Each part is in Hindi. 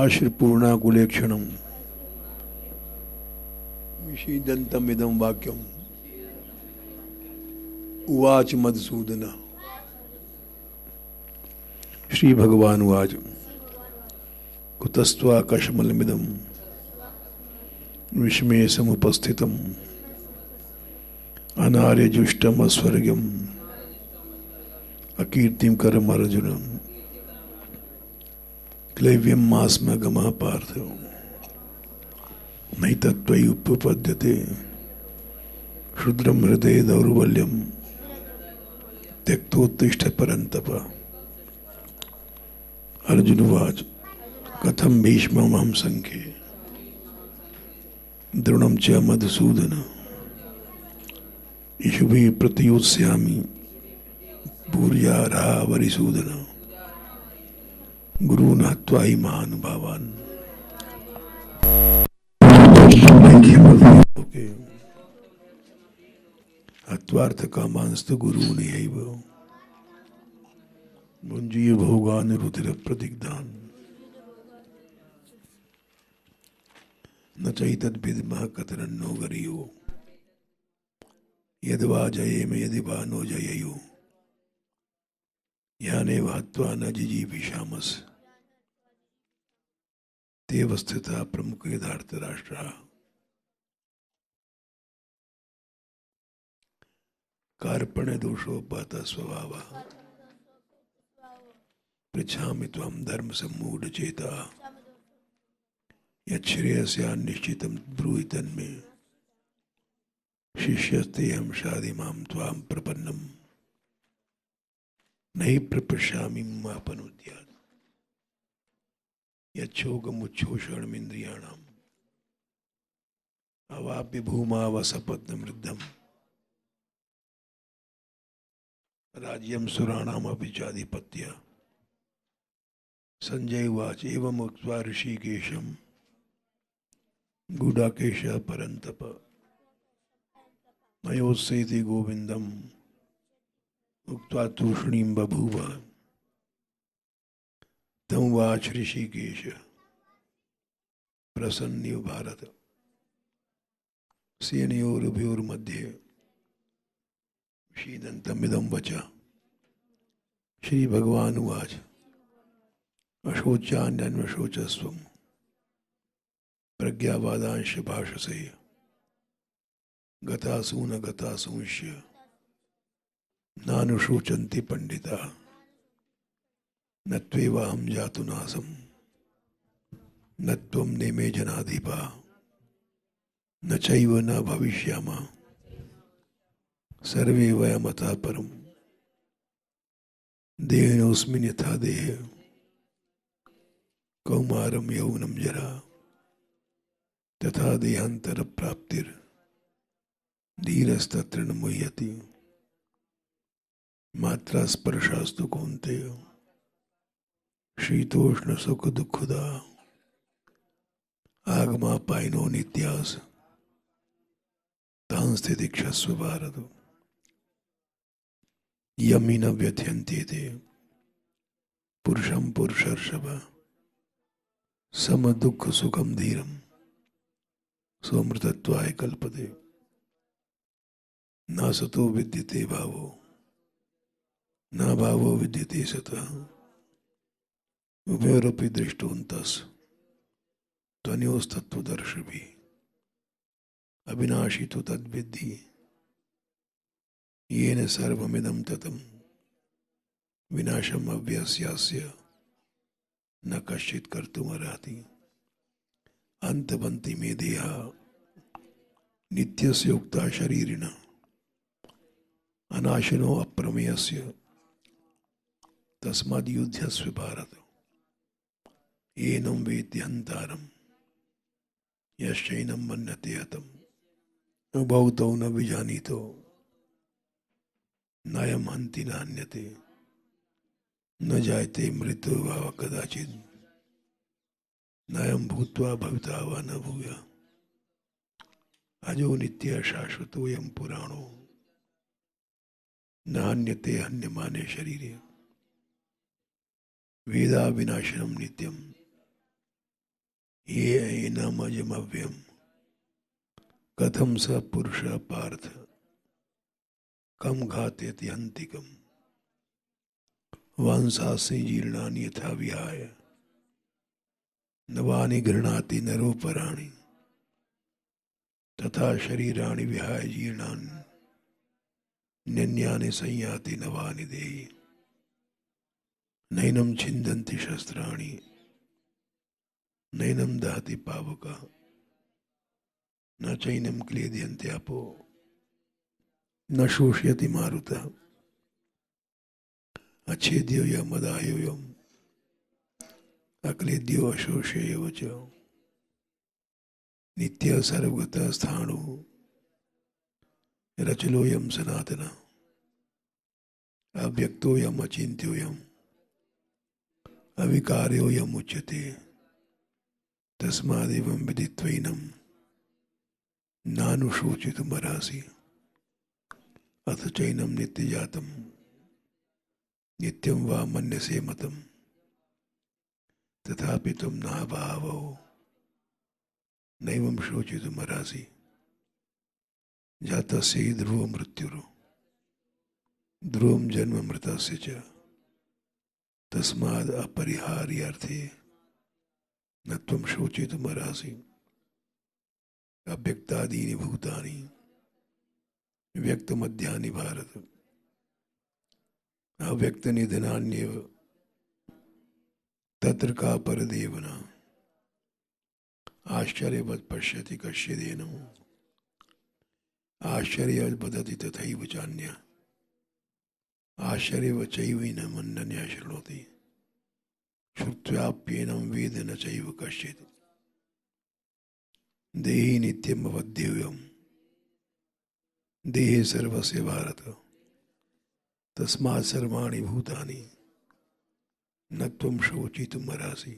अश्रुपूर्णाकुलेक्षणं विषीदन्तमिदं वाक्यम् उवाच मधुसूदन। श्री भगवान उवाच कुतस्त्वाकाशमलमिदं विस्मये समुपस्थितम् अनार्यजुष्टमस्वर्ग्यम् अकीर्तिं करम अर्जुन क्लैव्यं मास्म गमः पार्थ नहि तत्त्वयि उपपद्यते क्षुद्रं हृदये दौर्बल्यं त्यक्तोत्तिष्ठ परन्तप। अर्जुन उवाच कथं भीष्ममहं संख्ये द्रोणं च मधुसूदन इषुभिः प्रतियोत्स्यामि भूर्या वरिसूदन गुरून् हत्वा हि महानुभावान्। हत्वार्थ कामांस्तु गुरूनिहैव भुञ्जीय भोगान् रुधिर प्रदिग्धान् न चैतद्विद्मः कतरन्नो गरियो यद्वा जयेम यदि वा नो जयेयुः यानेव हत्वा न जिजीविषामः तेव स्थिताः प्रमुखे धार्तराष्ट्राः। कार्पण्य दोषोपात स्वभावः पृच्छामि त्वां धर्म सम्मूढ़ चेता यच्छ्रेयस्यान्निश्चितं ब्रूहि तन्मे शिष्यस्तेऽहं शाधि मां त्वां प्रपन्नं नहि प्रपश्यामि मापनुद्यात् यच्छोकमुच्छोषणमिन्द्रियाणाम् अवाप्य भूमा वसपत्नमृद्धम् राज्यं सुराणामपि चाधिपत्य। संजय उवाच एवम् उक्त्वा ऋषिकेशं गूढाकेशः परन्तप नयोत्सेति गोविन्दम् उक्त्वा तूष्णीं बभूव। तमुवाच ऋषिकेश प्रसन्निव भारत सेनयोरुभयोर्मध्ये विषीदन्तमिदं वचः। श्री भगवान उवाच अशोच्यान्यन्वशोचस्वं प्रज्ञावादांश भाषसे गतासु न गतासूंश्च नानुशोचन्ति पंडिताः न त्वेवाहं जातु नासं न त्वं नेमे जनाधिपः न चैव न भविष्यामः सर्वे वयमतः परं देहिनोऽस्मिन् यथा देहे कौमारं यौवनं जरा तथा देहान्तर प्राप्तिर धीरस्तत्र न मुह्यति। मात्रा स्पर्शास्तु कौन्तेय शीतोष्ण सुख दुःखदा आगमापायनो नित्यास तांस्थिति क्षस्व भारत यमी न व्यथयन्ते ते पुरुषं पुरुषर्षभ सम दुःख सुखम धीरम सोमृतत्वाय कल्पते न सतो विद्यते भावो न भावो विद्यते सतः उभयोरपि दृष्टोऽन्तस् त्वनयोस्तत्त्वदर्शिभिः अविनाशी तु तद्विद्धि येन सर्वमिदं ततं विनाशम् अव्यस्यास्य न कश्चित् कर्तुमर्हति। अंतवन्ति मे देहा नित्यस्य युक्ता शरीरिणः अनाशिनो अप्रमेयस्य तस्माद् युध्यस्व भारत येनं वेत्ति हन्तारं यश्चैनं मन्यते हतम् उभौ तौ न विजानीतो नायं हन्ति नान्यते न जायते मृतो वा कदाचित् नायं भूत्वा भविता वा न भूया अजो नित्य शाश्वतोऽयं पुराणो नान्यते हन्यमाने शरीरे वेदा विनाशनम नित्यम ये एनमजमव्यम कथम स पुरुष पार्थ कम घातेति हंतिकम वंशासि जीर्णानि यथा विहाय नवानि गृह्णाति नरोपराणि तथा शरीराणि विहाय जीर्णानि नन्यानि संयाति नवानि देहि नैनं छिन्दन्ति शस्त्राणि नैनं दहति पावकः न चैनं क्लेदयन्ति अपो न शोषयति मारुतः अच्छेद्यो या मदाह्योऽयम् अक्लेद्यो अशोषेयो च नित्य सर्वगतः स्थाणु रचलोऽयं सनातनः अव्यक्तोऽयम् अचिन्त्योऽयम् अविकार्योऽयम् उच्यते तस्मादेवं विदित्वैनं नानुशोचितुमर्हसि अथ चैनं नित्यजातं नित्यं वा मन्यसे मतं तथापि त्वं नाभावो नैवं शोचितुमर्हसि जातस्य हि ध्रुवं मृत्युर् ध्रुवं जन्म मृतस्य च तस्माद् अपरिहार्यार्थे न त्वं शोचितुमर्हसि अव्यक्तादीनि भूतानि व्यक्तमध्यानि भारत अव्यक्तनिधनान्येव तत्र का परदेवना आश्चर्यवत् पश्यति कश्चिदेनम् आश्चर्यवत् वदति तथैव चान्यः आश्चर्यवत् चैवैनं अन्यः शृणोति श्रुत्वाप्येनं वेद न चैव कश्चित् देहि नित्यम् अवध्येयम् देहे सर्वस्य भारत तस्मात् सर्वाणि भूतानि न त्वं शोचितुमर्हसि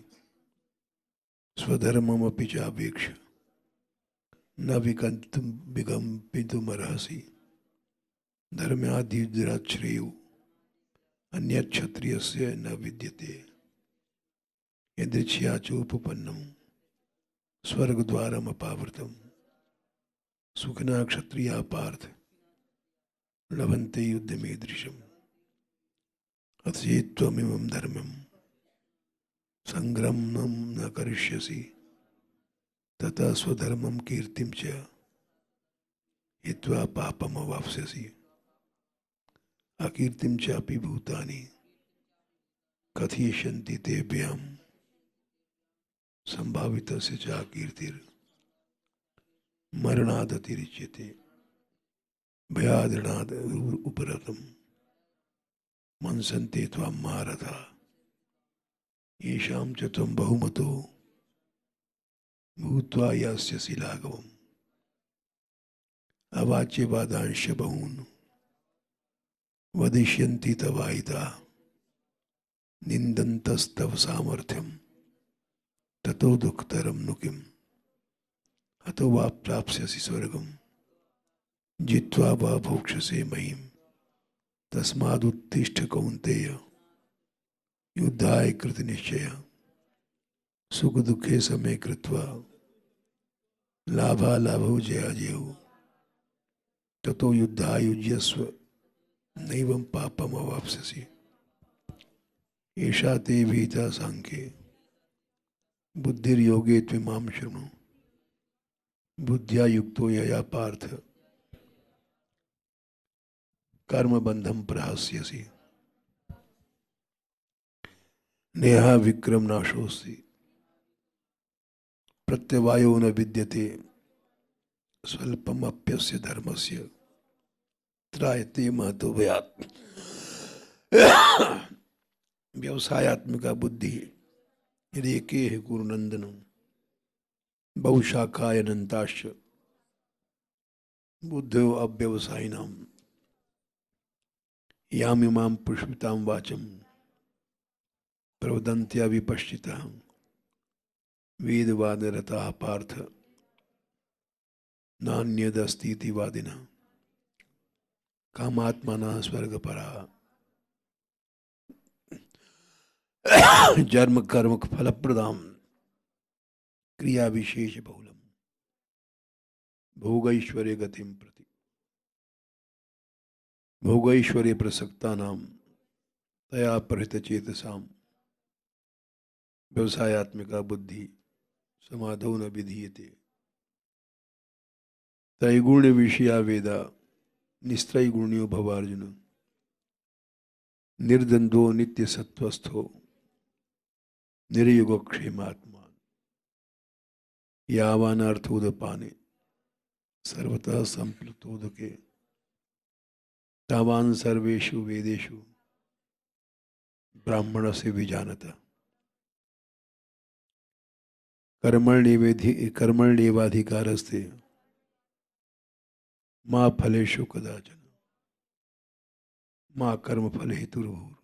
स्वधर्ममपि चापेक्ष्य न विकम्पितुमर्हसि धर्म्याद्युज्रात् श्रेयो अन्यत् क्षत्रियस्य न विद्यते यदृच्छया चोपपन्नं स्वर्गद्वारमपावृतं सुखिनः क्षत्रियाः पार्थ लभन्ते युद्धमीदृशम् अथ चेत्त्वमिमं धर्मं संग्रामं न करिष्यसि ततः स्वधर्मं कीर्तिं च हित्वा पापमवाप्स्यसि अकीर्तिं चापि भूतानि कथयिष्यन्ति तेभ्यः संभावितस्य च अकीर्तिर् मरणादतिरिच्यते भयादृणाद् उपरतं मंसन्ते त्वां महारथाः येषां च त्वं बहुमतो भूत्वा यास्यसि लाघवम् अवाच्यवादांश्च बहून् वदिष्यन्ति तवाहिताः निन्दन्तस्तव सामर्थ्यं ततो दुःखतरं नु किम् हतो वा प्राप्स्यसि स्वर्गम् जित्वा वा भोक्ष्यसे महीम् तस्मादुत्तिष्ठ कौन्तेय युद्धाय कृतनिश्चयः सुख दुःखे समे कृत्वा लाभालाभौ जयाजयौ ततो युद्धायुज्यस्व नैवं पापमवाप्स्यसि एषा ते भीता सांख्ये बुद्धिर्योगे त्विमां शृणु बुद्ध्या युक्तो यया पार्थ कर्मबन्धं प्रहास्यसि नेहा विक्रम नाशोस्ति प्रत्यवायो न विद्यते स्वल्पमप्यस्य धर्मस्य त्रायते महतो भयात् व्यवसायात्मिका बुद्धि रेके गुरुनंदन बहुशाखाय अनंताश्च बुद्धो अव्यवसायिनां यामिमां पुष्पितां वाचं प्रवदन्त्या विपश्चितः वेदवादरताः पार्थ नान्यदस्तीति वादिनः कामात्मनः स्वर्गपराः जन्म कर्म फलप्रदां क्रिया विशेष बहुलम भोगैश्वर्य गतिम प्रति भोगैश्वर्य प्रसक्ता नाम तया प्रहित चेतसाम व्यवसायत्मिका बुद्धि समाधो न विधीयते त्रैगुण्य विषया वेदा निस्त्रैगुण्यो भवार्जुन निर्द्वंद्वो नित्य सत्वस्थो निर्युगो क्षेमात्मा यावान अर्थोदपाने सर्वतः संप्लुतोदके तावान सर्वेषु वेदेषु ब्राह्मण से विजानता कर्मण्येवाधिकारस्ते माँ फलेषु कदाचन माँ कर्म फल हेतुर्भूर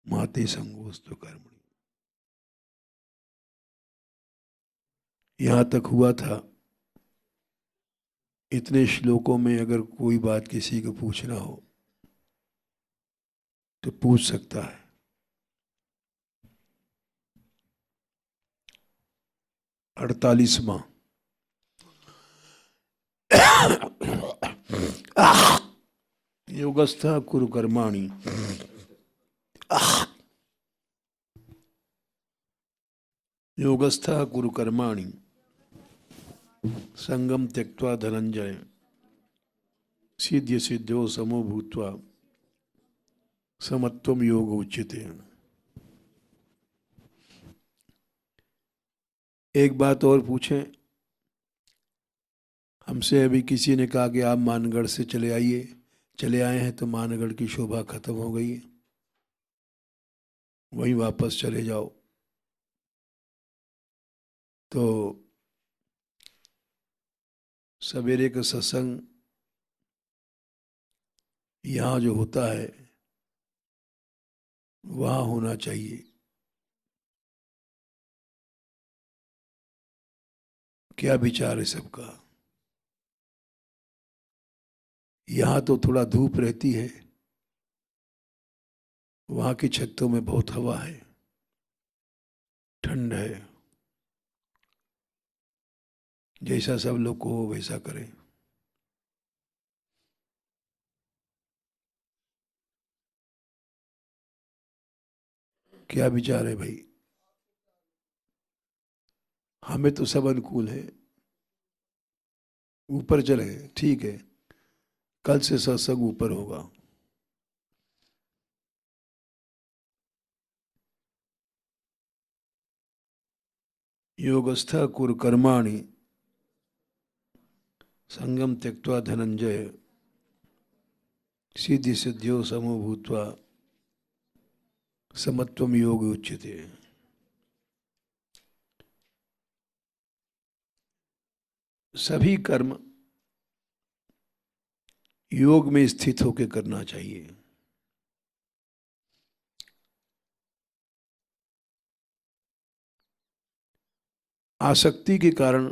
माते संगोस्तु कर्मणि। यहाँ तक हुआ था। इतने श्लोकों में अगर कोई बात किसी को पूछना हो तो पूछ सकता है। 48वां योगस्थ कुरु कर्माणि योगस्थ कुरु कर्माणि संगम त्यक्त्वा धनंजय सिद्ध सिद्धो समो भूत्वा समत्वम योग उच्यते। एक बात और पूछें, हमसे अभी किसी ने कहा कि आप मानगढ़ से चले आइए, चले आए हैं तो मानगढ़ की शोभा खत्म हो गई है, वहीं वापस चले जाओ। तो सवेरे का सत्संग यहाँ जो होता है वहाँ होना चाहिए। क्या विचार है सबका? यहाँ तो थोड़ा धूप रहती है, वहाँ की छतों में बहुत हवा है, ठंड है। जैसा सब लोग को हो वैसा करें। क्या विचार है भाई? हमें तो सब अनुकूल है। ऊपर चले, ठीक है, कल से सत्संग ऊपर होगा। योगस्थ कुरु कर्माणि संगम त्यक्त्वा धनंजय सिद्धि सिद्ध्यो समो भूत्वा समत्वम योग उच्यते। सभी कर्म योग में स्थित होकर करना चाहिए। आसक्ति के कारण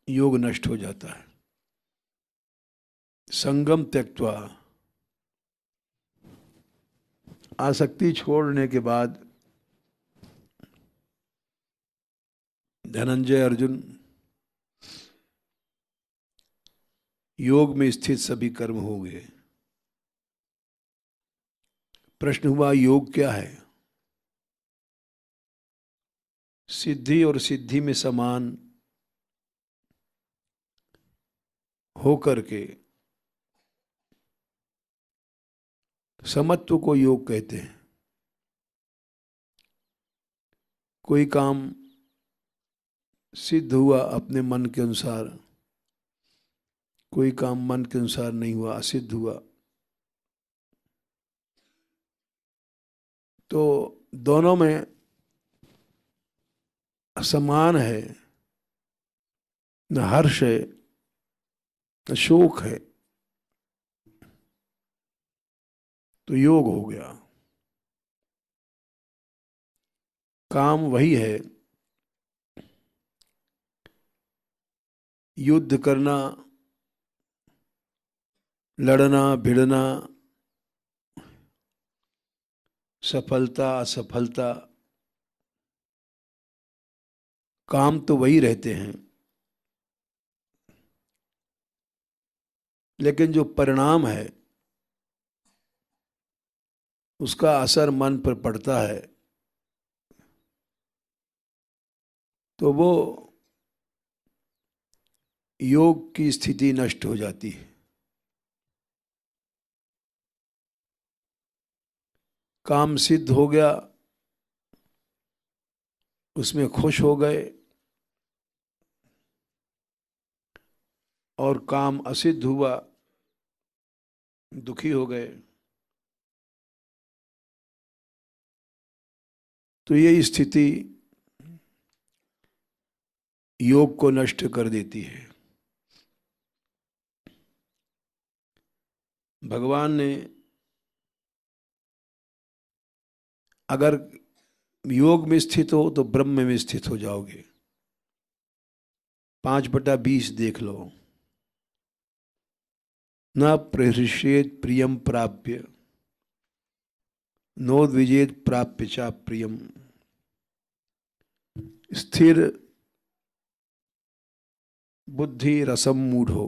योग नष्ट हो जाता है। संगम त्यक्त्वा, आसक्ति छोड़ने के बाद धनंजय अर्जुन योग में स्थित सभी कर्म हो गए। प्रश्न हुआ योग क्या है? सिद्धि और सिद्धि में समान हो करके समत्व को योग कहते हैं। कोई काम सिद्ध हुआ अपने मन के अनुसार, कोई काम मन के अनुसार नहीं हुआ, असिद्ध हुआ, तो दोनों में समान है, न हर्ष है न शोक है, तो योग हो गया। काम वही है, युद्ध करना, लड़ना भिड़ना, सफलता असफलता, काम तो वही रहते हैं, लेकिन जो परिणाम है उसका असर मन पर पड़ता है, तो वो योग की स्थिति नष्ट हो जाती है। काम सिद्ध हो गया, उसमें खुश हो गए, और काम असिद्ध हुआ, दुखी हो गए, तो ये स्थिति योग को नष्ट कर देती है। भगवान ने अगर योग में स्थित हो तो ब्रह्म में स्थित हो जाओगे। 5/20 देख लो। न प्रहृष्येत प्रियम प्राप्य, नोद्विजेत प्राप्य चा प्रियम। स्थिर बुद्धि रसम मूढ़ो,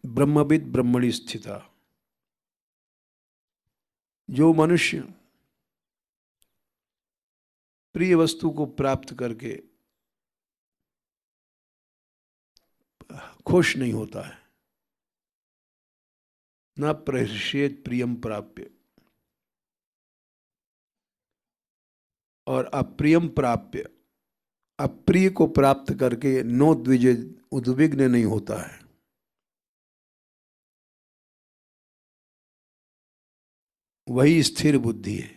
ब्रह्मविद ब्रह्मणि स्थिता। जो मनुष्य प्रिय वस्तु को प्राप्त करके खुश नहीं होता है, न प्रहृष्येत प्रियम प्राप्य, और अप्रियम प्राप्य, अप्रिय को प्राप्त करके नोद्विजेत, उद्विग्न नहीं होता है। वही स्थिर बुद्धि है।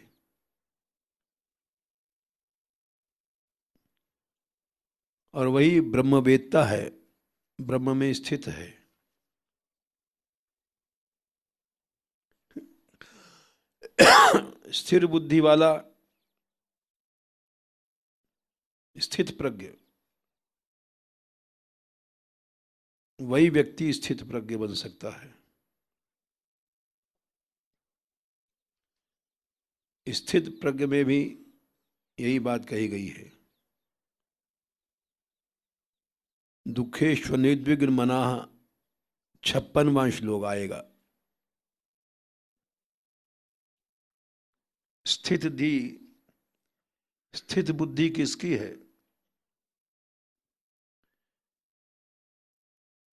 और वही ब्रह्मवेत्ता है, ब्रह्म में स्थित है। स्थिर बुद्धि वाला, स्थित प्रज्ञ, वही व्यक्ति स्थित प्रज्ञ बन सकता है। स्थित प्रज्ञ में भी यही बात कही गई है। दुखेश्व निर्विघ्न मनाः, 56वां श्लोक आएगा। स्थित बुद्धि किसकी है?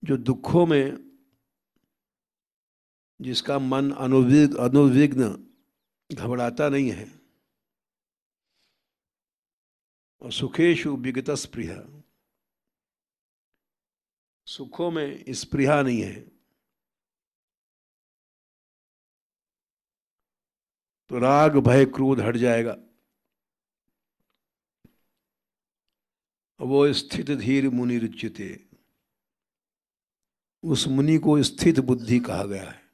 जो दुखों में, जिसका मन अनुविघ्न, घबराता नहीं है, और सुखेषु विगत स्पृहा, सुखों में स्पृहा नहीं है, तो राग भय क्रोध हट जाएगा। वो स्थित धीर मुनि रुच्यते, उस मुनि को स्थित बुद्धि कहा गया है।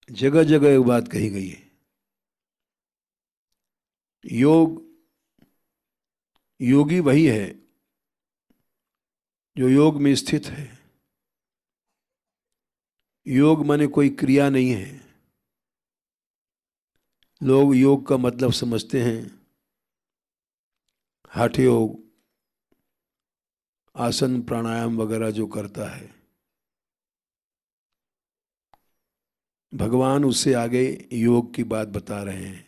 जगह जगह एक बात कही गई है। योगी वही है जो योग में स्थित है। योग माने कोई क्रिया नहीं है। लोग योग का मतलब समझते हैं हठ योग, आसन प्राणायाम वगैरह जो करता है। भगवान उससे आगे योग की बात बता रहे हैं।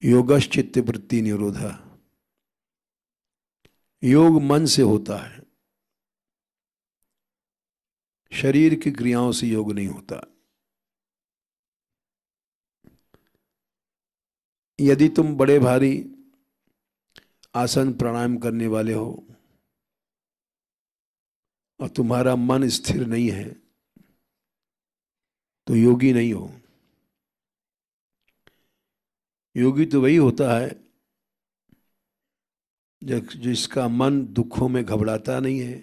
योगश्चित्त वृत्ति निरोधा, योग मन से होता है, शरीर की क्रियाओं से योग नहीं होता। यदि तुम बड़े भारी आसन प्राणायाम करने वाले हो और तुम्हारा मन स्थिर नहीं है, तो योगी नहीं हो। योगी तो वही होता है जिसका मन दुखों में घबराता नहीं है,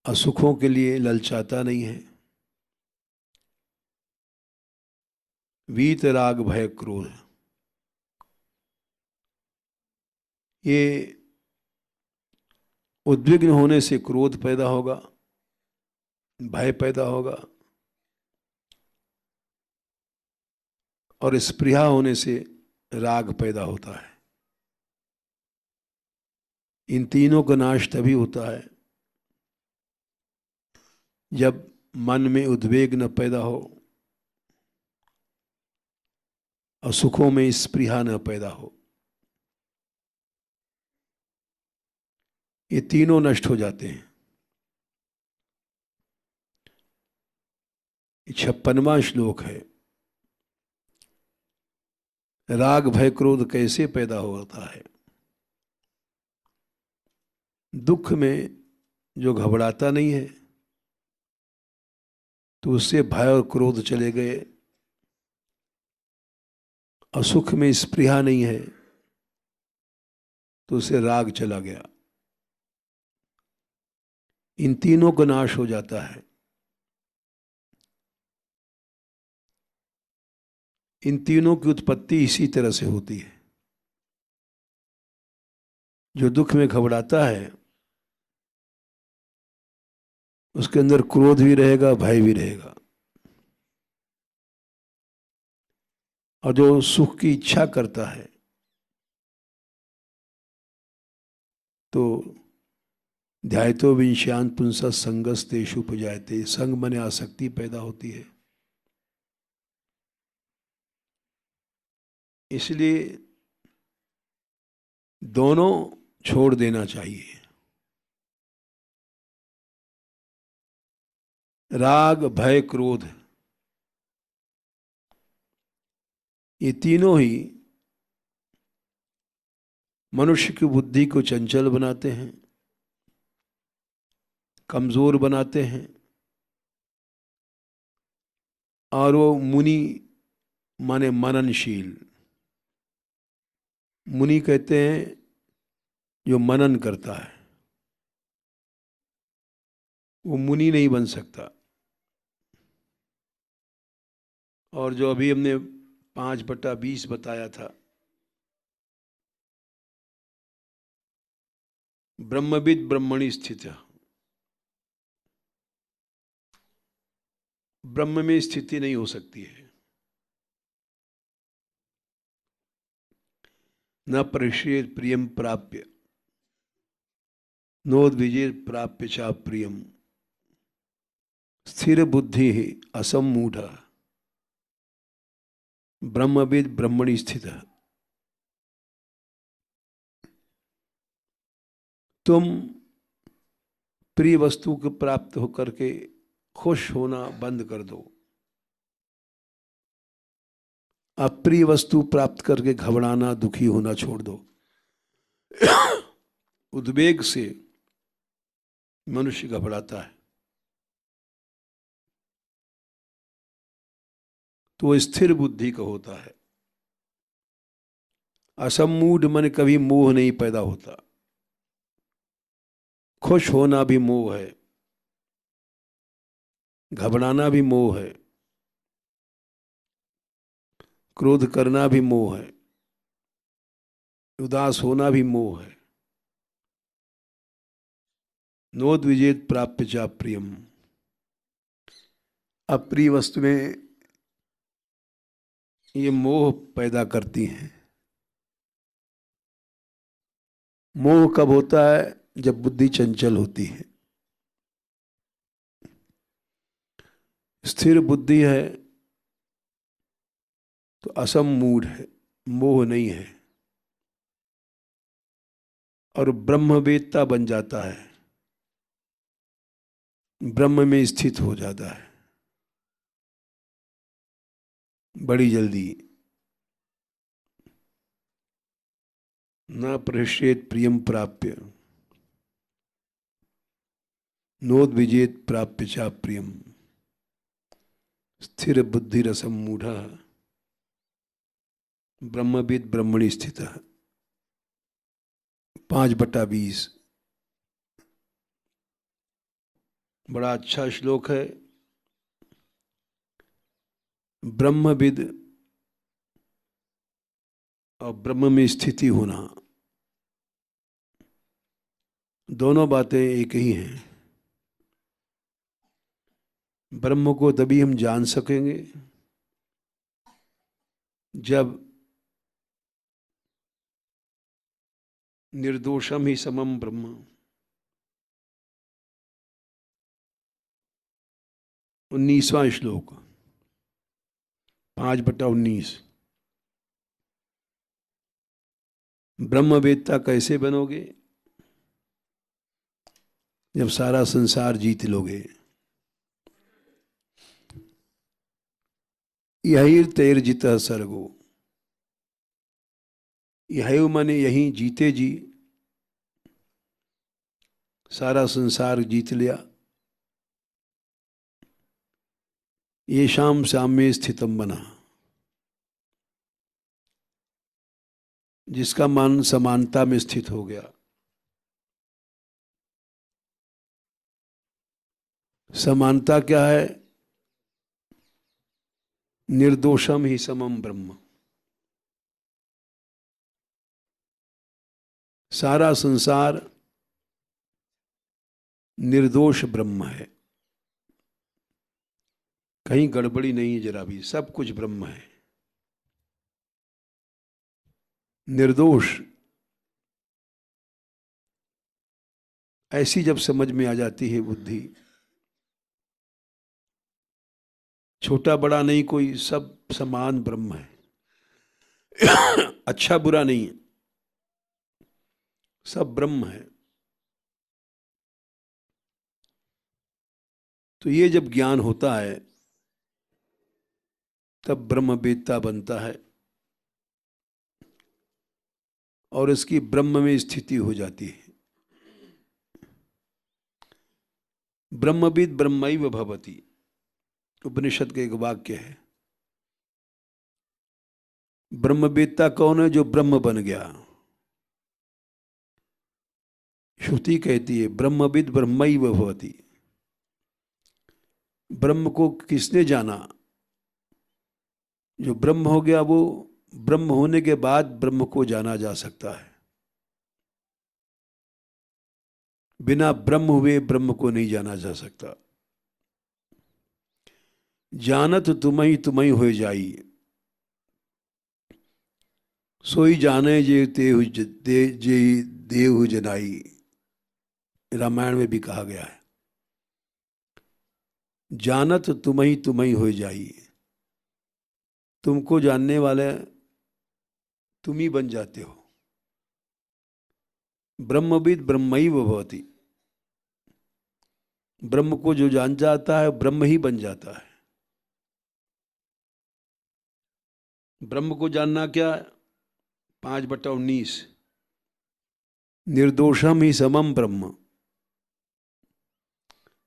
असुखों के लिए ललचाता नहीं है। वीत राग भय क्रोध, ये उद्विग्न होने से क्रोध पैदा होगा, भय पैदा होगा, और स्पृहा होने से राग पैदा होता है। इन तीनों का नाश तभी होता है जब मन में उद्वेग न पैदा हो और सुखों में स्पृहा न पैदा हो। ये तीनों नष्ट हो जाते हैं। 56वां श्लोक है, राग भय क्रोध कैसे पैदा होता है। दुख में जो घबराता नहीं है तो उससे भय और क्रोध चले गए, और सुख में स्पृहा नहीं है तो उससे राग चला गया। इन तीनों का नाश हो जाता है। इन तीनों की उत्पत्ति इसी तरह से होती है। जो दुख में घबराता है उसके अंदर क्रोध भी रहेगा, भय भी रहेगा। और जो सुख की इच्छा करता है तो ध्यायतो विंश्यान पुंसा संगस्तेषु उपजायते, संग मने आसक्ति पैदा होती है। इसलिए दोनों छोड़ देना चाहिए। राग भय क्रोध ये तीनों ही मनुष्य की बुद्धि को चंचल बनाते हैं, कमजोर बनाते हैं। और वो मुनि माने मननशील, मुनि कहते हैं जो मनन करता है, वो मुनि नहीं बन सकता। और जो अभी हमने 5/20 बताया था, ब्रह्मविद ब्रह्मणि स्थित, ब्रह्म में स्थिति नहीं हो सकती है। न परिष्येत प्रियम प्राप्य नोद्विजेत प्राप्य चा प्रियम, स्थिर बुद्धि असमूढ़ ब्रह्मविद ब्रह्मणि स्थित। तुम प्रिय वस्तु को प्राप्त होकर के खुश होना बंद कर दो, अप्रिय वस्तु प्राप्त करके घबराना दुखी होना छोड़ दो। उद्वेग से मनुष्य घबराता है, तो स्थिर बुद्धि का होता है। असमूढ़ मन कभी मोह नहीं पैदा होता। खुश होना भी मोह है, घबराना भी मोह है, क्रोध करना भी मोह है, उदास होना भी मोह है। नोद्विजेत प्राप्य चा प्रियम, अप्रिय वस्तुएं ये मोह पैदा करती हैं। मोह कब होता है? जब बुद्धि चंचल होती है। स्थिर बुद्धि है तो असमूढ़ है, मोह नहीं है, और ब्रह्मवेत्ता बन जाता है, ब्रह्म में स्थित हो जाता है बड़ी जल्दी। न प्रहृष्येत प्रियम प्राप्य नोद्विजेत प्राप्य चा प्रियम, स्थिर बुद्धि रसम मूढ़ ब्रह्मविद ब्रह्मणि स्थित। 5/20 बड़ा अच्छा श्लोक है। ब्रह्मविद और ब्रह्म में स्थिति होना, दोनों बातें एक ही हैं। ब्रह्म को तभी हम जान सकेंगे जब निर्दोषम ही समम ब्रह्म, 19वां श्लोक, 5/19। ब्रह्मवेत्ता कैसे बनोगे? जब सारा संसार जीत लोगे। यही तेर जिता सर्गो, यही माने यही जीते जी सारा संसार जीत लिया। ये शाम साम्य स्थितम बना, जिसका मन समानता में स्थित हो गया। समानता क्या है? निर्दोषम ही समम ब्रह्म। सारा संसार निर्दोष ब्रह्म है, कहीं गड़बड़ी नहीं है जरा भी, सब कुछ ब्रह्म है, निर्दोष। ऐसी जब समझ में आ जाती है बुद्धि, छोटा बड़ा नहीं कोई, सब समान ब्रह्म है। अच्छा बुरा नहीं है, सब ब्रह्म है। तो ये जब ज्ञान होता है तब ब्रह्मवेत्ता बनता है और इसकी ब्रह्म में स्थिति हो जाती है। ब्रह्मविद ब्रह्मैव भवति, उपनिषद का एक वाक्य है। ब्रह्मवेत्ता कौन है? जो ब्रह्म बन गया। श्रुति कहती है ब्रह्मविद ब्रह्मैव भवति। ब्रह्म को किसने जाना? जो ब्रह्म हो गया, वो ब्रह्म होने के बाद ब्रह्म को जाना जा सकता है। बिना ब्रह्म हुए ब्रह्म को नहीं जाना जा सकता। जानत तुम्हें हो जाई, सोई जाने जे देव जनाई, रामायण में भी कहा गया है। जानत तुम्हें हो जाई, तुमको जानने वाले तुम ही बन जाते हो। ब्रह्मविद ब्रह्मैव भवति, ब्रह्म को जो जान जाता है ब्रह्म ही बन जाता है। ब्रह्म को जानना क्या? 5/19, निर्दोषम ही समम ब्रह्म।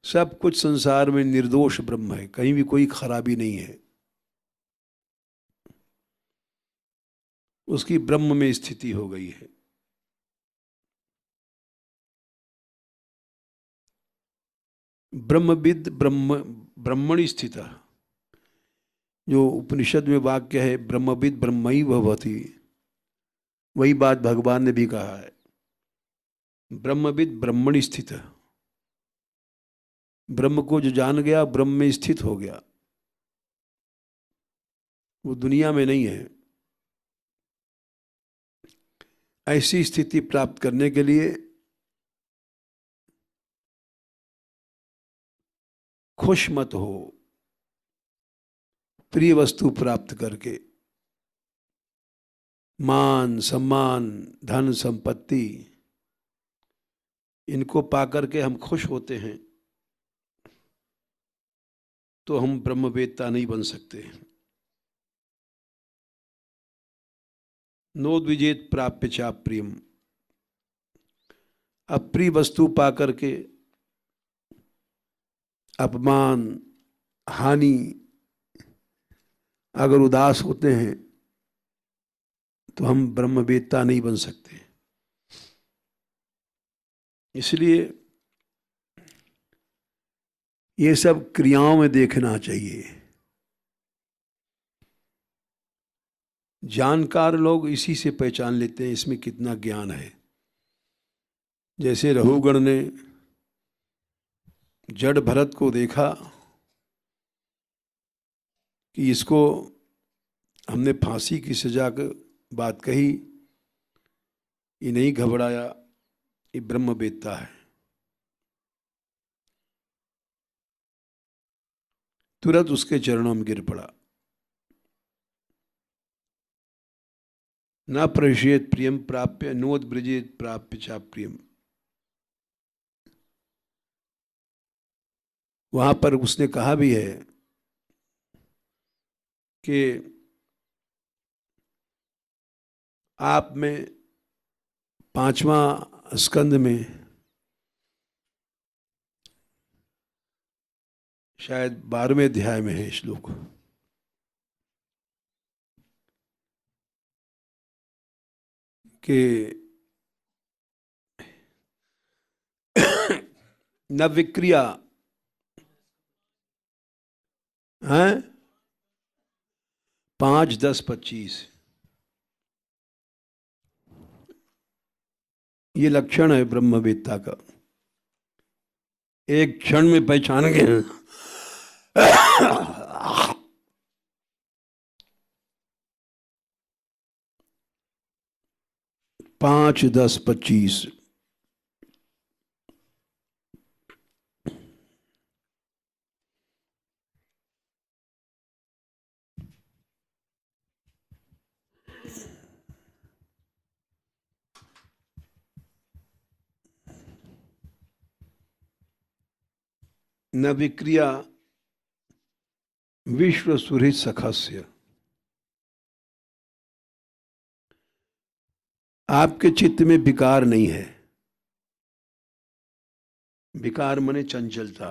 सब कुछ संसार में निर्दोष ब्रह्म है, कहीं भी कोई खराबी नहीं है। उसकी ब्रह्म में स्थिति हो गई है। ब्रह्मविद ब्रह्मणि स्थिता, जो उपनिषद में वाक्य है ब्रह्मविद ब्रह्मैव भवति, वही बात भगवान ने भी कहा है। ब्रह्मविद ब्रह्मणि स्थित, ब्रह्म को जो जान गया ब्रह्म में स्थित हो गया, वो दुनिया में नहीं है। ऐसी स्थिति प्राप्त करने के लिए खुश मत हो प्रिय वस्तु प्राप्त करके। मान सम्मान धन संपत्ति, इनको पाकर के हम खुश होते हैं तो हम ब्रह्मवेत्ता नहीं बन सकते। नोद्विजेत प्राप्य चा प्रियम, अप्रिय वस्तु पाकर के अपमान हानि अगर उदास होते हैं तो हम ब्रह्मवेत्ता नहीं बन सकते। इसलिए ये सब क्रियाओं में देखना चाहिए। जानकार लोग इसी से पहचान लेते हैं इसमें कितना ज्ञान है। जैसे रहुगण ने जड़ भरत को देखा कि इसको हमने फांसी की सजा की बात कही, ये नहीं घबराया, ये ब्रह्मवेत्ता है। तुरंत उसके चरणों में गिर पड़ा। न प्रविशेत प्रियम प्राप्य नोद्ब्रजेत प्राप्य चा प्रियम। वहां पर उसने कहा भी है कि आप में 5वां स्कंद में शायद 12वें अध्याय में है श्लोक कि न विक्रिया है 5, 10, 25 ये लक्षण है ब्रह्मवेत्ता का। एक क्षण में पहचान गए 5, 10, 25 न विक्रिया विश्व सुहृद सखस्य। आपके चित्त में विकार नहीं है। विकार माने चंचलता।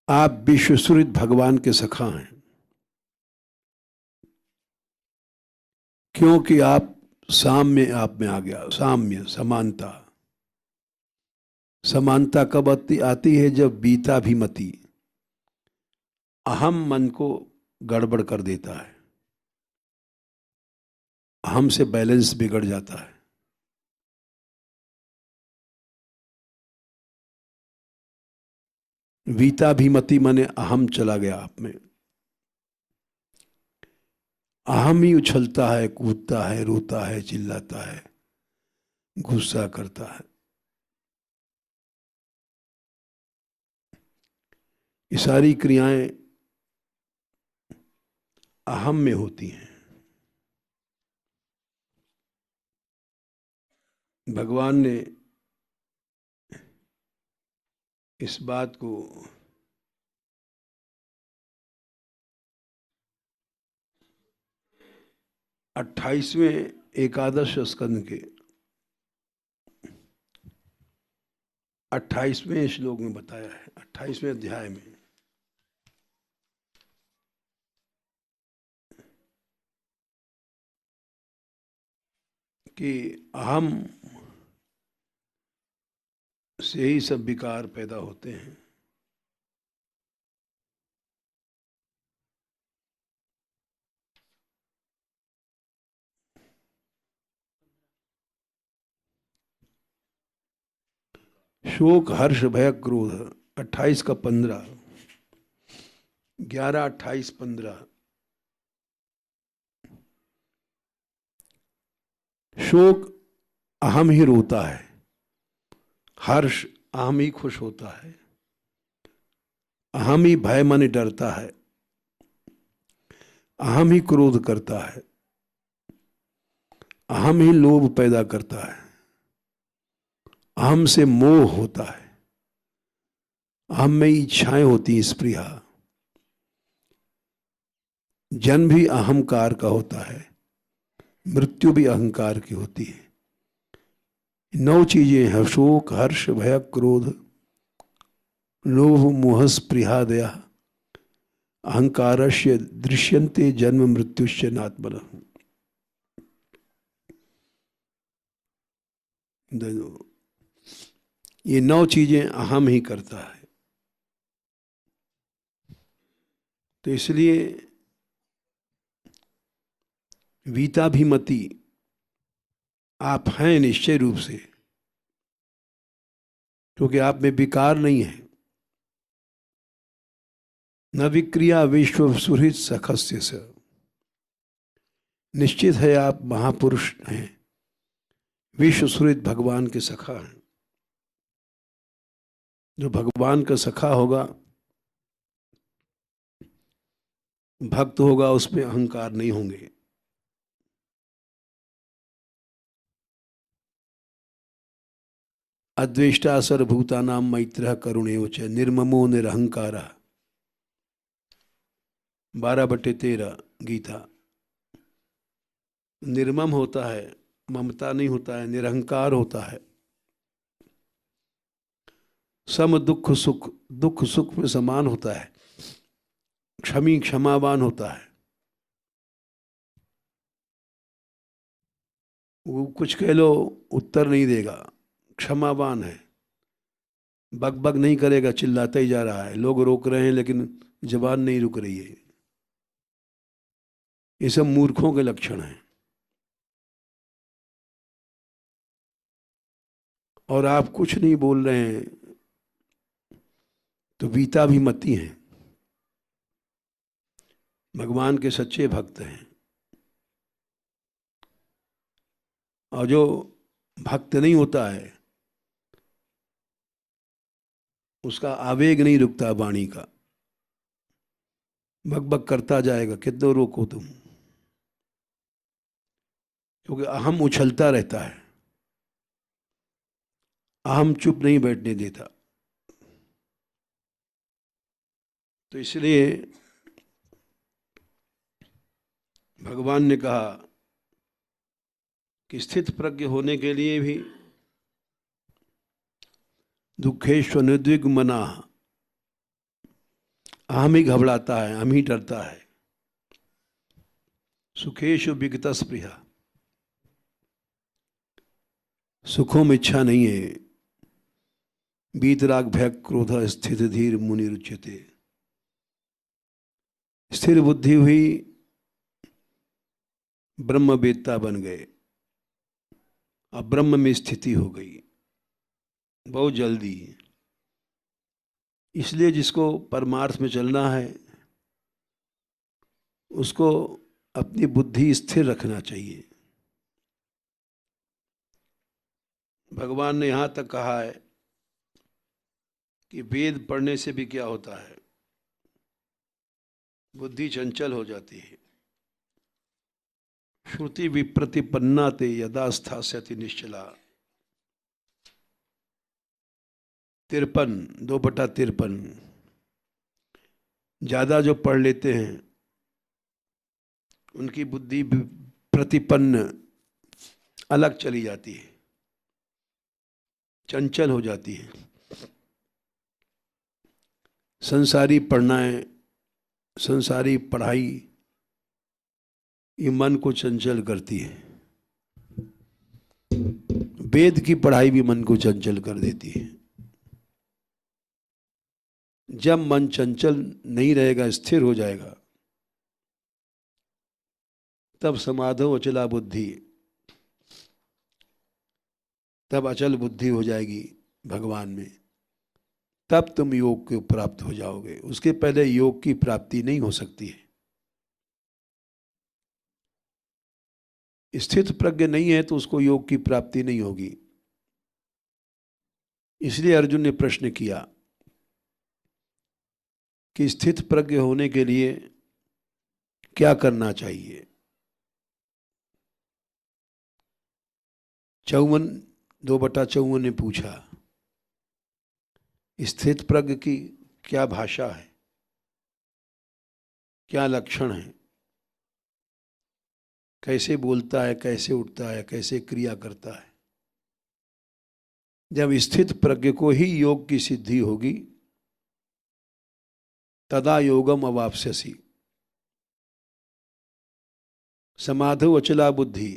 आप विश्वसुहृद भगवान के सखा हैं, क्योंकि आप साम्य आप में आ गया। साम्य समानता। समानता कब आती है? जब बीताभिमति अहम मन को गड़बड़ कर देता है, अहम से बैलेंस बिगड़ जाता है। वीताभिमति माने अहम चला गया आप में। अहम ही उछलता है, कूदता है, रोता है, चिल्लाता है, गुस्सा करता है। ये सारी क्रियाएं अहम में होती हैं। भगवान ने इस बात को 28वें एकादश स्कंद के 28वें श्लोक में बताया है। 28वें अध्याय में कि अहम से ही सब विकार पैदा होते हैं। शोक, हर्ष, भय, क्रोध 28 का 15, 11, 28, 15। शोक अहम ही रोता है, हर्ष अहम ही खुश होता है, अहम ही भय माने डरता है, अहम ही क्रोध करता है, अहम ही लोभ पैदा करता है, अहम से मोह होता है, अहम में इच्छाएं होती हैं, स्पृहा। जन्म भी अहंकार का होता है, मृत्यु भी अहंकार की होती है। 9 चीजें हैं: शोक, हर्ष, भय, क्रोध, लोभ, मोह, स्पृहा, दया, अहंकारस्य दृश्यन्ते जन्म मृत्युश्च नात्मनः। ये 9 चीजें अहम ही करता है। तो इसलिए वीताभिमति आप हैं निश्चय रूप से, क्योंकि आप में विकार नहीं है। न विक्रिया विश्व सुहृद सखस्य से। निश्चित है आप महापुरुष हैं, विश्व सुहृद भगवान के सखा हैं। जो भगवान का सखा होगा, भक्त होगा, उसमें अहंकार नहीं होंगे। अद्वेष्टा सर्वभूतानां मैत्रः करुणेव च निर्ममो निरहंकारः। 12/13 गीता। निर्मम होता है, ममता नहीं होता है, निरहंकार होता है। सम दुख सुख, दुख सुख में समान होता है, क्षमी क्षमावान होता है। वो कुछ कह लो उत्तर नहीं देगा, क्षमावान है। बक बक नहीं करेगा, चिल्लाता ही जा रहा है, लोग रोक रहे हैं लेकिन जबान नहीं रुक रही है। ये सब मूर्खों के लक्षण हैं। और आप कुछ नहीं बोल रहे हैं तो बीता भी मती हैं। भगवान के सच्चे भक्त हैं। और जो भक्त नहीं होता है उसका आवेग नहीं रुकता वाणी का, बक बक करता जाएगा, कितना रोको तुम। क्योंकि अहम उछलता रहता है, अहम चुप नहीं बैठने देता। तो इसलिए भगवान ने कहा कि स्थित प्रज्ञ होने के लिए भी दुखेश्व निर्द्विग्मना, अहम ही घबराता है, अहम ही डरता है। सुखेशु विगत स्पृहा, सुखों में इच्छा नहीं है। वीतराग भय क्रोध स्थित धीर मुनि रुच्यते। स्थिर बुद्धि हुई, ब्रह्मवेत्ता बन गए, अब ब्रह्म में स्थिति हो गई बहुत जल्दी। इसलिए जिसको परमार्थ में चलना है उसको अपनी बुद्धि स्थिर रखना चाहिए। भगवान ने यहाँ तक कहा है कि वेद पढ़ने से भी क्या होता है, बुद्धि चंचल हो जाती है। श्रुति विप्रतिपन्ना ते यदा स्थास्यति निश्चला। 53, 2/53। ज्यादा जो पढ़ लेते हैं उनकी बुद्धि प्रतिपन्न, अलग चली जाती है, चंचल हो जाती है। संसारी पढ़नाएं, संसारी पढ़ाई ये मन को चंचल करती है। वेद की पढ़ाई भी मन को चंचल कर देती है। जब मन चंचल नहीं रहेगा, स्थिर हो जाएगा, तब समाधो अचला बुद्धि, तब अचल बुद्धि हो जाएगी भगवान में। तब तुम योग को प्राप्त हो जाओगे। उसके पहले योग की प्राप्ति नहीं हो सकती है। स्थित प्रज्ञ नहीं है तो उसको योग की प्राप्ति नहीं होगी। इसलिए अर्जुन ने प्रश्न किया कि स्थित प्रज्ञ होने के लिए क्या करना चाहिए। 2/54 ने पूछा, स्थित प्रज्ञ की क्या भाषा है, क्या लक्षण है, कैसे बोलता है, कैसे उठता है, कैसे क्रिया करता है। जब स्थित प्रज्ञ को ही योग की सिद्धि होगी तदा योगम अवाप्स्यसि। समाधो अचला बुद्धि,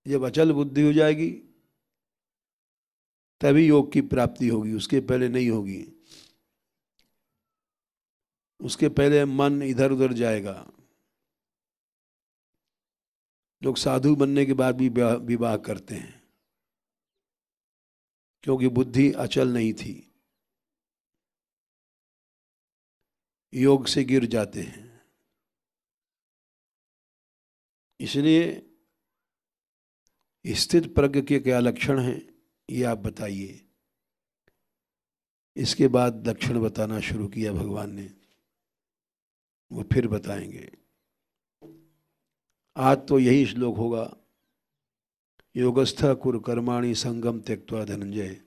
जब अचल बुद्धि हो जाएगी तभी योग की प्राप्ति होगी, उसके पहले नहीं होगी। उसके पहले मन इधर उधर जाएगा। लोग साधु बनने के बाद भी विवाह करते हैं क्योंकि बुद्धि अचल नहीं थी। योग से गिर जाते हैं। इसलिए स्थित प्रज्ञ के क्या लक्षण हैं ये आप बताइए। इसके बाद लक्षण बताना शुरू किया भगवान ने, वो फिर बताएंगे। आज तो यही श्लोक होगा, योगस्थ कुरु कर्माणि संगम त्यक्त्वा धनंजय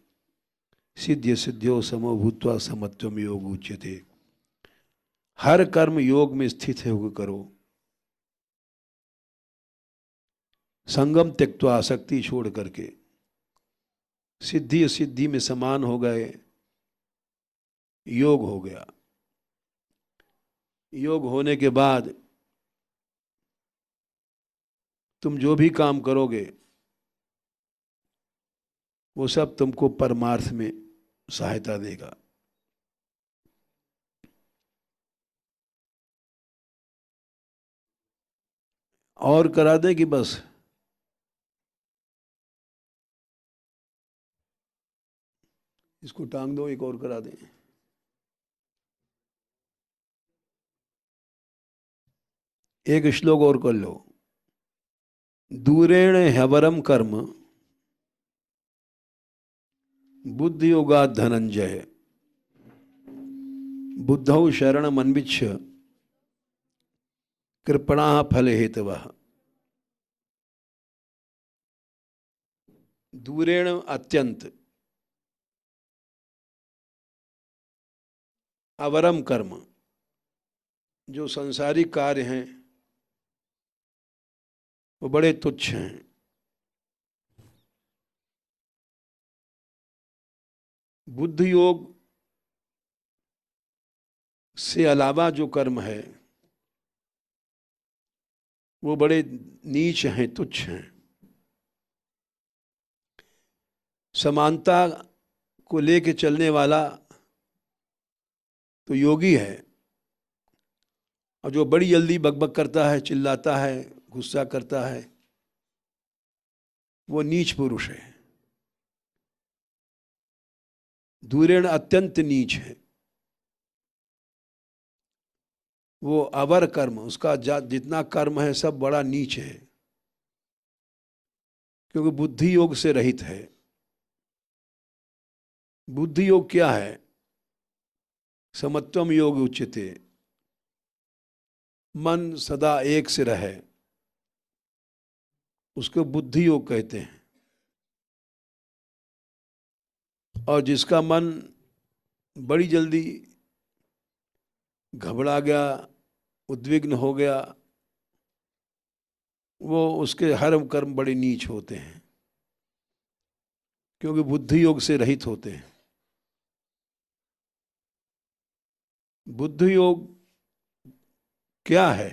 सिद्ध्य सिद्ध्यो समो भूत्वा समत्वम योग उच्यते। हर कर्म योग में स्थित होकर करो। संगम त्यक्त्वा, आसक्ति छोड़ करके, सिद्धि सिद्धि में समान हो गए, योग हो गया। योग होने के बाद तुम जो भी काम करोगे वो सब तुमको परमार्थ में सहायता देगा। और करा दे कि बस? इसको टांग दो, एक और करा दें। एक श्लोक और कर लो। दूरेण ह्यवरम कर्म बुद्धि योगा धनंजय बुद्धौ शरण मन्विच्छ कृपणा फल हेतवः। दूरेण अत्यंत, अवरम कर्म, जो संसारिक कार्य हैं वो बड़े तुच्छ हैं। बुद्धि योग से अलावा जो कर्म है वो बड़े नीच हैं, तुच्छ हैं। समानता को लेके चलने वाला तो योगी है, और जो बड़ी जल्दी बकबक करता है, चिल्लाता है, गुस्सा करता है, वो नीच पुरुष है। दूरेण अत्यंत नीच है। वो अवर कर्म, उसका जितना कर्म है सब बड़ा नीच है, क्योंकि बुद्धि योग से रहित है। बुद्धि योग क्या है? समत्वम योग उच्यते, मन सदा एक से रहे, उसको बुद्धि योग कहते हैं। और जिसका मन बड़ी जल्दी घबरा गया, उद्विग्न हो गया, वो उसके हर कर्म बड़े नीच होते हैं, क्योंकि बुद्धि योग से रहित होते हैं। बुद्धि योग क्या है?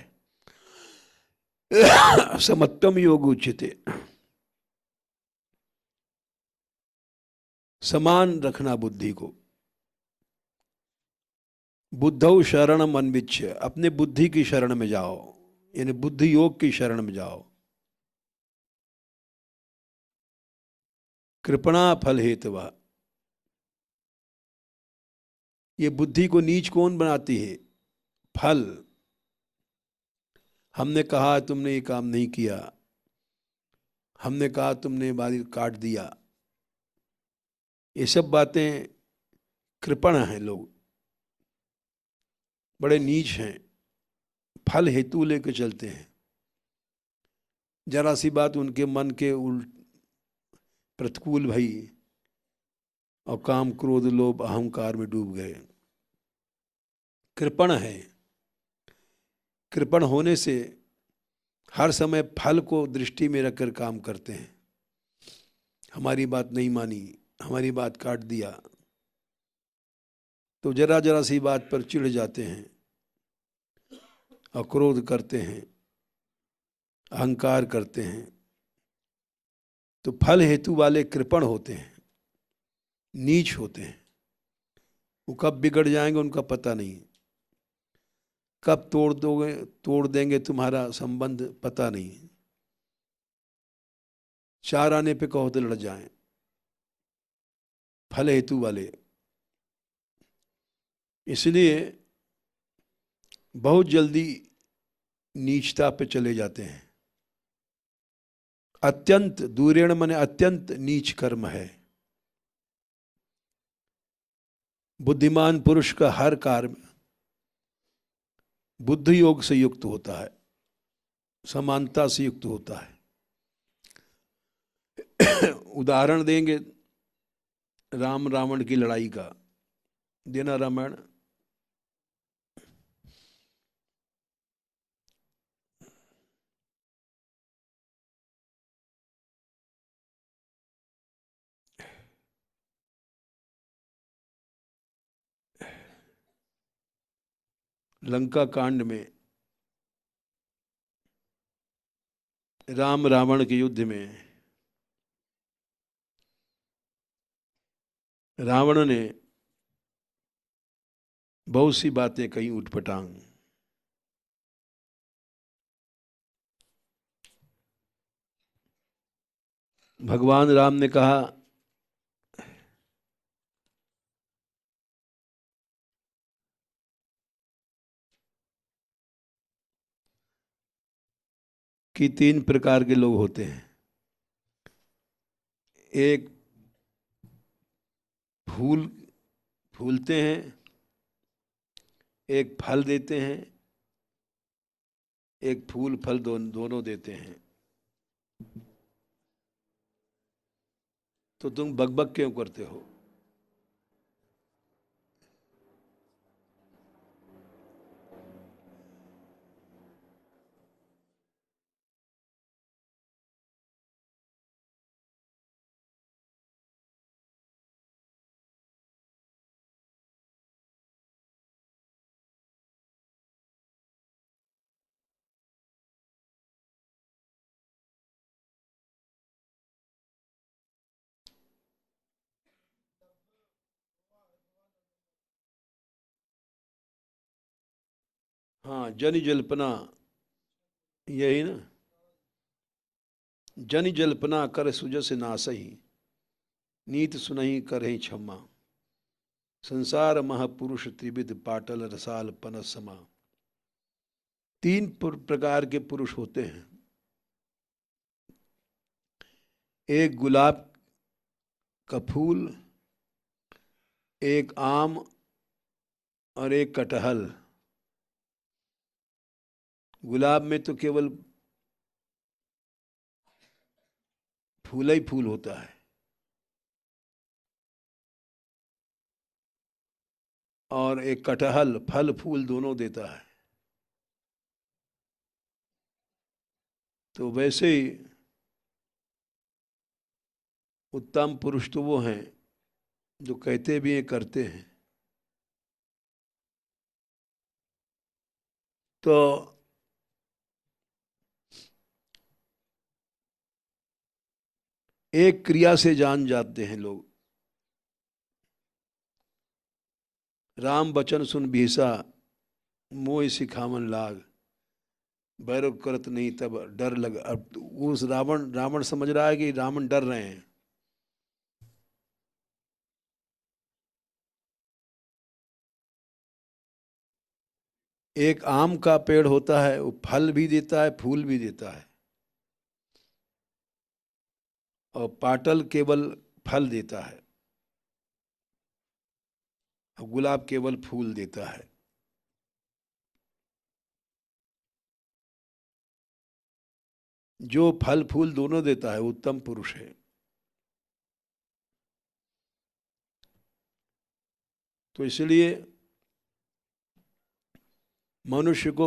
समत्वम योग उच्यते, समान रखना बुद्धि को। बुद्धौ शरणम अन्विच्छ, अपने बुद्धि की शरण में जाओ, यानी बुद्धि योग की शरण में जाओ। कृपणा फल हेतवा, ये बुद्धि को नीच कौन बनाती है? फल। हमने कहा तुमने ये काम नहीं किया, हमने कहा तुमने बाल काट दिया, ये सब बातें कृपण हैं। लोग बड़े नीच हैं, फल हेतु लेकर चलते हैं। जरा सी बात उनके मन के उल्ट प्रतिकूल भई और काम क्रोध लोभ अहंकार में डूब गए। कृपण है। कृपण होने से हर समय फल को दृष्टि में रखकर काम करते हैं। हमारी बात नहीं मानी, हमारी बात काट दिया, तो जरा जरा सी बात पर चिढ़ जाते हैं और क्रोध करते हैं, अहंकार करते हैं। तो फल हेतु वाले कृपण होते हैं, नीच होते हैं। वो कब बिगड़ जाएंगे उनका पता नहीं, कब तोड़ देंगे तुम्हारा संबंध पता नहीं। चार आने पे कहो तो लड़ जाएं, फल हेतु वाले। इसलिए बहुत जल्दी नीचता पे चले जाते हैं। अत्यंत दूरेण माने अत्यंत नीच कर्म है। बुद्धिमान पुरुष का हर कार्य बुद्धि योग से युक्त होता है, समानता से युक्त होता है। उदाहरण देंगे राम रावण की लड़ाई का, देना रामायण। लंका कांड में राम रावण के युद्ध में रावण ने बहुत सी बातें कही उठपटांग। भगवान राम ने कहा कि 3 प्रकार के लोग होते हैं। एक फूलते हैं, एक फल देते हैं, एक फूल फल दोनों देते हैं। तो तुम बकबक क्यों करते हो? हाँ, जन जल्पना, यही ना। जन जल्पना कर सुजस नासही, नीत सुनहि करहि क्षमा, संसार महापुरुष त्रिविध पाटल रसाल पनस समा। 3 प्रकार के पुरुष होते हैं। एक गुलाब का फूल, एक आम और एक कटहल। गुलाब में तो केवल फूल ही फूल होता है, और एक कटहल फल फूल दोनों देता है। तो वैसे ही उत्तम पुरुष तो वो हैं जो कहते भी हैं करते हैं। तो एक क्रिया से जान जाते हैं लोग। राम बचन सुन बिहसा, मोह सिखावन लाग, बैरो करत नहीं तब डर लग। अब उस रावण समझ रहा है कि रावण डर रहे हैं। एक आम का पेड़ होता है, वो फल भी देता है फूल भी देता है, और पाटल केवल फल देता है, और गुलाब केवल फूल देता है। जो फल फूल दोनों देता है उत्तम पुरुष है। तो इसलिए मनुष्य को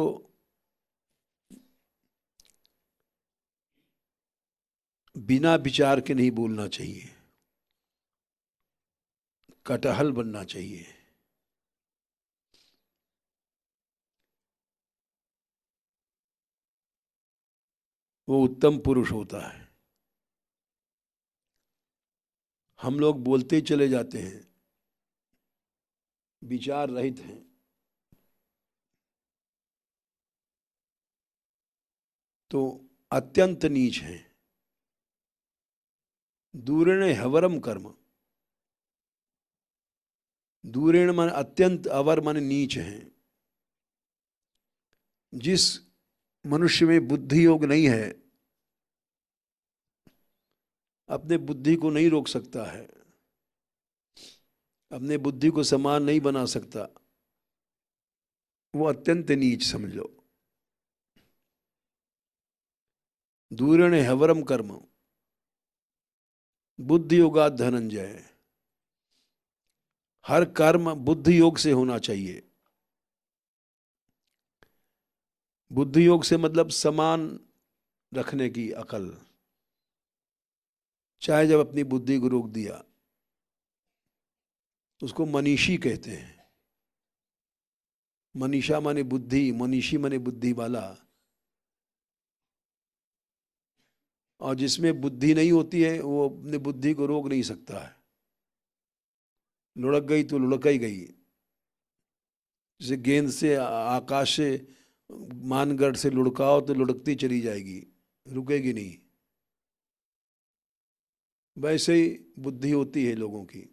बिना विचार के नहीं बोलना चाहिए, कटहल बनना चाहिए। वो उत्तम पुरुष होता है। हम लोग बोलते ही चले जाते हैं, विचार रहित हैं। तो अत्यंत नीच हैं। दूरेण हवरम कर्म, दूरेण मन अत्यंत, अवर मन नीच हैं। जिस मनुष्य में बुद्धि योग नहीं है, अपने बुद्धि को नहीं रोक सकता है, अपने बुद्धि को समान नहीं बना सकता, वो अत्यंत नीच समझो। दूरेण हवरम कर्म बुद्धि योगात धनंजय। हर कर्म बुद्धि योग से होना चाहिए। बुद्धि योग से मतलब समान रखने की अकल। चाहे जब अपनी बुद्धि को रोक दिया, उसको मनीषी कहते हैं। मनीषा माने बुद्धि, मनीषी माने बुद्धि वाला। और जिसमें बुद्धि नहीं होती है वो अपनी बुद्धि को रोक नहीं सकता है। लुढ़क गई तो लुढ़क ही गई। जैसे गेंद से आकाश से मानगढ़ से लुढ़काओ तो लुढ़कती चली जाएगी, रुकेगी नहीं। वैसे ही बुद्धि होती है लोगों की,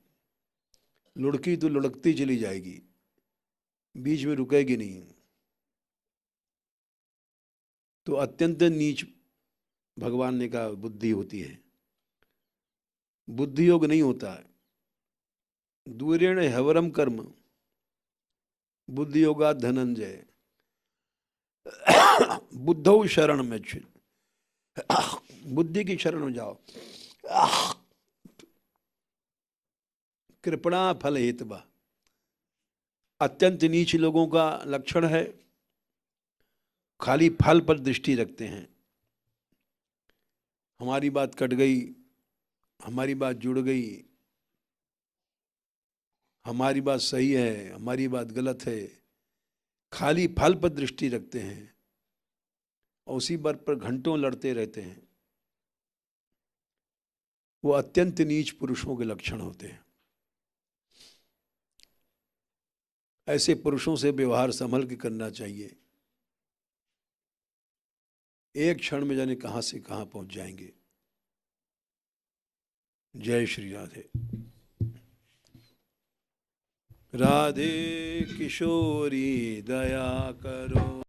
लुढ़की तो लुढ़कती चली जाएगी, बीच में रुकेगी नहीं। तो अत्यंत नीच भगवान ने कहा बुद्धि होती है, बुद्धि योग नहीं होता है। दूरेण हवरम कर्म बुद्धि योगा धनंजय। बुद्धौ शरण में छिन, बुद्धि की शरण में जाओ। कृपणा फल हेतवा। अत्यंत नीच लोगों का लक्षण है खाली फल पर दृष्टि रखते हैं। हमारी बात कट गई, हमारी बात जुड़ गई, हमारी बात सही है, हमारी बात गलत है, खाली फल पर दृष्टि रखते हैं और उसी बात पर घंटों लड़ते रहते हैं। वो अत्यंत नीच पुरुषों के लक्षण होते हैं। ऐसे पुरुषों से व्यवहार संभल के करना चाहिए। एक क्षण में जाने कहां से कहां पहुंच जाएंगे। जय श्री राधे। राधे किशोरी दया करो।